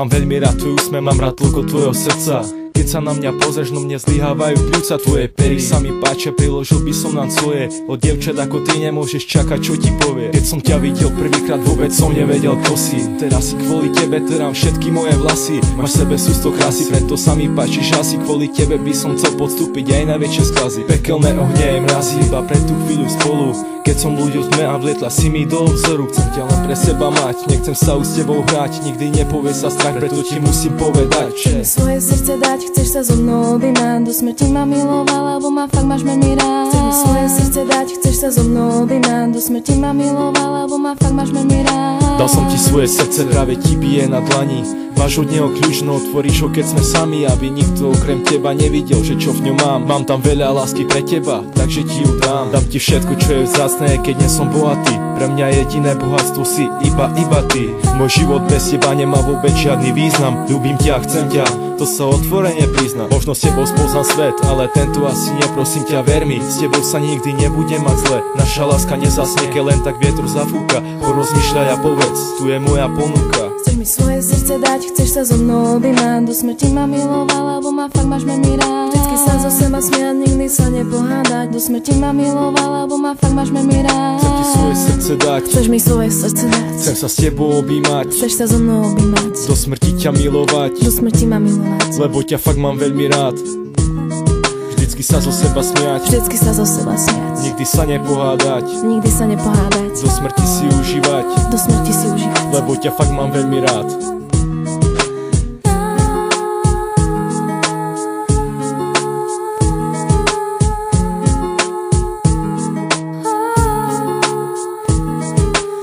Mám veľmi rád tvoj úsmev, mám rád tlko tvojho srdca. Keď sa na mňa pozrieš, no mne zlyhávajú pľúca. Tvoje pery sa mi páčia, priložil by som nám svoje. Od dievčat ako ty nemôžeš čakať, čo ti povie. Keď som ťa videl prvýkrát, vôbec som nevedel, kto si. Teraz si kvôli tebe terám všetky moje vlasy. Máš sebe sústo krásy, preto sa mi páčiš asi. Kvôli tebe by som chcel podstúpiť aj najväčšie skazy. Pekelné ohnie mrazí iba pre tú chvíľu spolu. Keď som ľuďom tme a vlietla si mi do obzoru. Chcem ťa len pre seba mať, nechcem sa už s tebou hrať. Nikdy nepovie sa strach, preto ti musím povedať, že svoje srdce dať, chceš sa so mnou objímať. Do smrti ma miloval, lebo ma fakt máš veľmi rád. Chceš mi svoje srdce dať, chceš sa so mnou objímať. Do smrti ma miloval, lebo ma fakt máš veľmi rád. Dal som ti svoje srdce, práve ti bije na dlani. Máš od neho kľúč, no otvoríš ho, keď sme sami. Aby nikto okrem teba nevidel, že čo v ňom mám. Mám tam veľa lásky pre teba, takže ti ju dám. Dám ti všetko, čo je vzácne, keď nie som bohatý. Pre mňa jediné bohatstvo si iba ty. Môj život bez teba nemá vôbec žiadny význam. Ľúbim ťa, chcem ťa, to sa otvorene priznám. Možno s tebou spoznám svet, ale tento asi nie, prosím ťa, ver mi. S tebou sa nikdy nebude mať zle. Naša láska nezasnie, keď len tak vietor zafúka. Porozmýšľaj a povedz, tu je moja ponuka. Chceš mi svoje srdce dať, chceš sa so mnou objímať. Do smrti ma miloval, lebo ma fakt máš veľmi rád. Vždycky sa zo seba smiať, nikdy sa nepohádať. Do smrti ma miloval, lebo ma fakt máš veľmi rád. Chcem ti svoje srdce dať, chceš mi svoje srdce dať. Chcem sa s tebou objímať, chceš sa so mnou objímať. Do smrti ťa milovať, do smrti ma milovať, lebo ťa fakt mám veľmi rád. Vždycky sa zo seba smiať, vždycky sa zo seba smiať. Nikdy sa nepohádať, nikdy sa nepohádať. Do smrti si užívať, do smrti si užívať, lebo ťa fakt mám veľmi rád.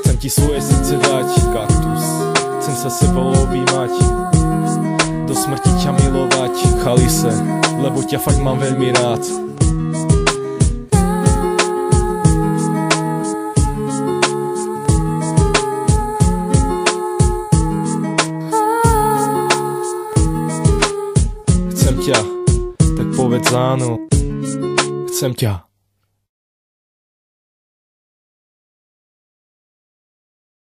Chcem ti svoje srdce dať, kaktus. Chcem sa sebou objímať, do smrti ťa milovať, chalise, lebo ťa fakt mám veľmi rád. Chcem ťa, tak povedz áno. Chcem ťa.